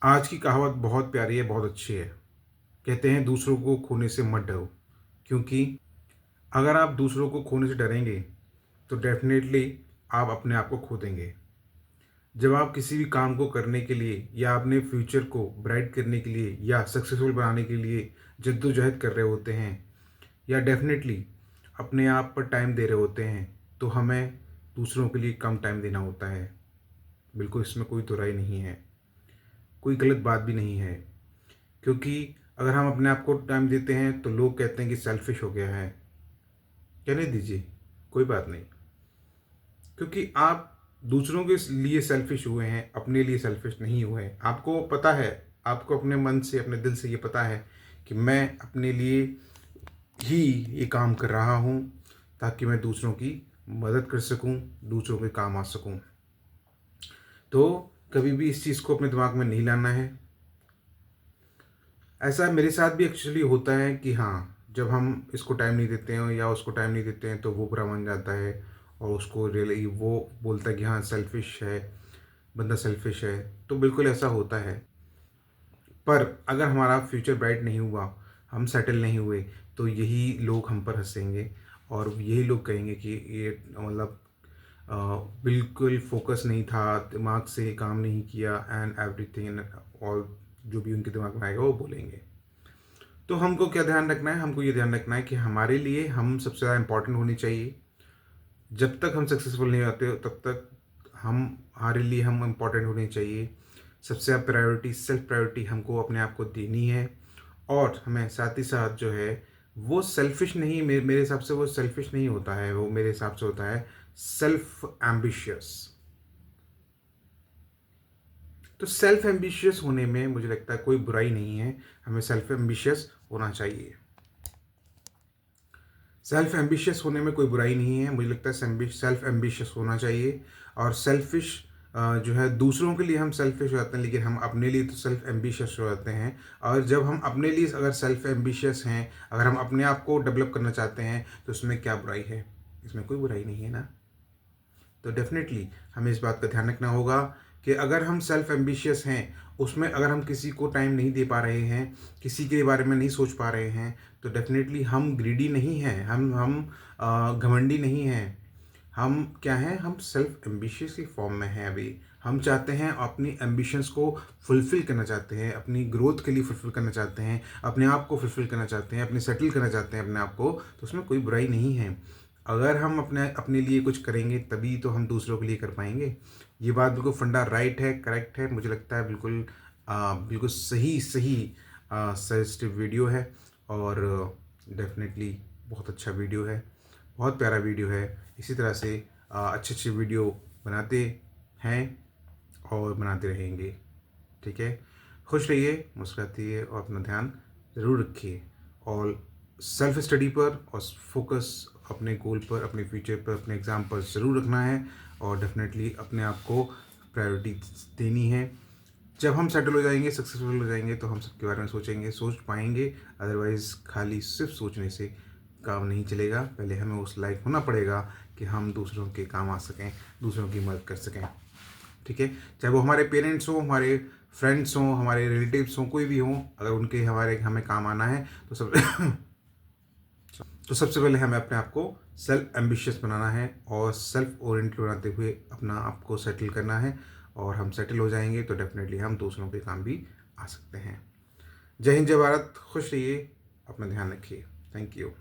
आज की कहावत बहुत प्यारी है, बहुत अच्छी है। कहते हैं दूसरों को खोने से मत डरो, क्योंकि अगर आप दूसरों को खोने से डरेंगे, तो डेफ़िनेटली आप अपने आप को खो देंगे। जब आप किसी भी काम को करने के लिए या अपने फ्यूचर को ब्राइट करने के लिए या सक्सेसफुल बनाने के लिए जद्दोजहद कर रहे होते हैं या डेफ़िनेटली अपने आप पर टाइम दे रहे होते हैं, तो हमें दूसरों के लिए कम टाइम देना होता है। बिल्कुल इसमें कोई दो राय नहीं है, कोई गलत बात भी नहीं है। क्योंकि अगर हम अपने आप को टाइम देते हैं तो लोग कहते हैं कि सेल्फिश हो गया है। कहने दीजिए, कोई बात नहीं। क्योंकि आप दूसरों के लिए सेल्फिश हुए हैं, अपने लिए सेल्फिश नहीं हुए हैं। आपको पता है, आपको अपने मन से, अपने दिल से ये पता है कि मैं अपने लिए ही ये काम कर रहा हूँ, ताकि मैं दूसरों की मदद कर सकूँ, दूसरों के काम आ सकूँ। तो कभी भी इस चीज़ को अपने दिमाग में नहीं लाना है। ऐसा मेरे साथ भी एक्चुअली होता है कि हाँ, जब हम इसको टाइम नहीं देते हैं या उसको टाइम नहीं देते हैं तो वो बुरा मान जाता है और उसको रियली वो बोलता है कि हाँ सेल्फिश है, बंदा सेल्फिश है। तो बिल्कुल ऐसा होता है। पर अगर हमारा फ्यूचर ब्राइट नहीं हुआ, हम सेटल नहीं हुए, तो यही लोग हम पर हँसेंगे और यही लोग कहेंगे कि ये मतलब अ, बिल्कुल फोकस नहीं था, दिमाग से काम नहीं किया एंड एवरीथिंग और जो भी उनके दिमाग में आएगा वो बोलेंगे। तो हमको क्या ध्यान रखना है? हमको ये ध्यान रखना है कि हमारे लिए हम सबसे ज़्यादा इम्पोर्टेंट होनी चाहिए। जब तक हम सक्सेसफुल नहीं होते तब तक हमारे लिए हम इम्पोर्टेंट होने चाहिए। सबसे ज़्यादा प्रायोरिटी, सेल्फ प्रायोरिटी हमको अपने आप को देनी है और हमें साथ ही साथ जो है वो सेल्फिश नहीं, मेरे हिसाब से वो सेल्फिश नहीं होता है, वो मेरे हिसाब से होता है सेल्फ एम्बिशियस। तो सेल्फ एम्बिशियस होने में मुझे लगता है कोई बुराई नहीं है, हमें सेल्फ एम्बिशियस होना चाहिए। सेल्फ एम्बिशियस होने में कोई बुराई नहीं है, मुझे लगता है सेल्फ एम्बिशियस होना चाहिए। और सेल्फिश जो है दूसरों के लिए हम सेल्फिश हो जाते हैं, लेकिन हम अपने लिए तो सेल्फ एम्बिशियस हो जाते हैं। और जब हम अपने लिए अगर सेल्फ एम्बिशियस हैं, अगर हम अपने आप को डेवलप करना चाहते हैं, तो उसमें क्या बुराई है? इसमें कोई बुराई नहीं है ना। तो डेफ़िनेटली हमें इस बात का ध्यान रखना होगा कि अगर हम सेल्फ एम्बिशियस हैं, उसमें अगर हम किसी को टाइम नहीं दे पा रहे हैं, किसी के बारे में नहीं सोच पा रहे हैं, तो डेफ़िनेटली हम ग्रीडी नहीं हैं, हम घमंडी नहीं हैं। हम क्या हैं? हम सेल्फ एम्बिशियस की फॉर्म में हैं अभी। हम चाहते हैं अपनी एम्बिशंस को फुलफ़िल करना चाहते हैं, अपनी ग्रोथ के लिए फुलफ़िल करना चाहते हैं, अपने आप को फुलफ़िल करना चाहते हैं, अपने सेटल करना चाहते हैं अपने आप को, तो उसमें कोई बुराई नहीं है। अगर हम अपने अपने लिए कुछ करेंगे तभी तो हम दूसरों के लिए कर पाएँगे। ये बात बिल्कुल फंडा राइट है, करेक्ट है, मुझे लगता है बिल्कुल बिल्कुल सही सजेस्टिव वीडियो है और डेफ़िनेटली बहुत अच्छा वीडियो है, बहुत प्यारा वीडियो है। इसी तरह से अच्छे-अच्छे वीडियो बनाते हैं और बनाते रहेंगे, ठीक है? खुश रहिए, मुस्कुराते रहिए और अपना ध्यान ज़रूर रखिए और सेल्फ स्टडी पर और फोकस अपने गोल पर, अपने फ्यूचर पर, अपने एग्ज़ाम पर ज़रूर रखना है और डेफ़िनेटली अपने आप को प्रायोरिटी देनी है। जब हम सेटल हो जाएँगे, सक्सेसफुल हो जाएँगे, तो हम सबके बारे में सोचेंगे, सोच पाएँगे, अदरवाइज़ खाली सिर्फ़ सोचने से काम नहीं चलेगा। पहले हमें उस लायक होना पड़ेगा कि हम दूसरों के काम आ सकें, दूसरों की मदद कर सकें, ठीक है? चाहे वो हमारे पेरेंट्स हों, हमारे फ्रेंड्स हों, हमारे रिलेटिव्स हों, कोई भी हों, अगर उनके हमें काम आना है, तो सब तो सबसे पहले हमें अपने आप को सेल्फ एम्बिशियस बनाना है और सेल्फ ओरिएंटेड बनाते हुए अपना आप को सेटल करना है और हम सेटल हो जाएँगे तो डेफ़िनेटली हम दूसरों के काम भी आ सकते हैं। जय हिंद, जय भारत, खुश रहिए, अपना ध्यान रखिए। Thank you.